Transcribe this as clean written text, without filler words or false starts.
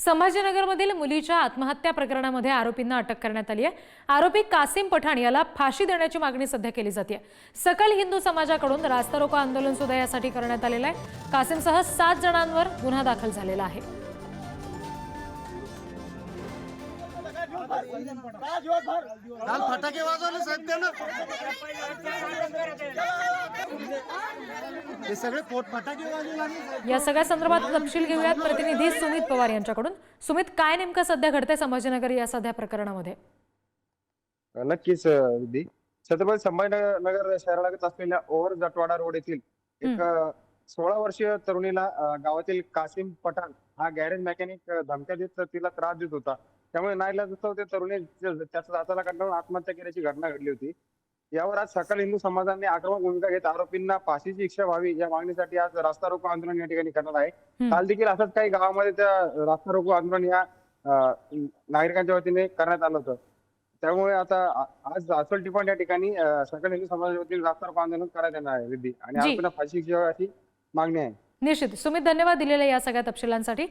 संभाजीनगरमधील मुलीच्या आत्महत्या प्रकरणामध्ये आरोपींना अटक करण्यात आली आहे। आरोपी कासिम पठाण याला फाशी देण्याची मागणी सध्या केली जाते। सकल हिंदू समाजाकडून रास्ता रोको आंदोलन सुद्धा यासाठी करण्यात आलेलं आहे। कासिमसह 7 जणांवर गुन्हा दाखल झालेला आहे। फटाके वाजवले साहेब त्यानं हे सगळे फटाके वाजवले। या सगळ्या संदर्भात तपशील घेऊयात प्रतिनिधी सुमित पवार यांच्याकडून। सुमित, काय नेमकं सध्या घडतंय संभाजीनगर या सध्या प्रकरणामध्ये? नक्कीच विधी छत्रपती संभाजीनगर शहरालगत असलेल्या ओव्हर जटवाडा रोड येथील एक 16 वर्षीय तरुणीला गावातील कासिम पठाण हा गॅरेज मेकॅनिक धमक्या देत तिला त्रास देत होता। त्यामुळे नाईलाजास्तव त्या तरुणी त्याच्या जाचाला कंटाळून आत्महत्या केल्याची घटना घडली होती। यावर आज सकल हिंदू समाजाने आक्रमक भूमिका घेत आरोपींना फाशीची शिक्षा व्हावी या मागणीसाठी आज रास्ता रोको आंदोलन या ठिकाणी करण्यात आहे। काल देखील असंच काही गावामध्ये त्या रास्ता रोको आंदोलन या नागरिकांच्या वतीने करण्यात आलं होतं। त्यामुळे आता आज अस्वल टिपण या ठिकाणी सकल हिंदू समाजाच्या वतीने रास्ता रोको आंदोलन करण्यात येणार आहे विधी, आणि आरोपींना फाशी शिक्षा अशी मागणी आहे। निश्चित सुमित, धन्यवाद दिलेल्या या सगळ्या तपशिलांसाठी।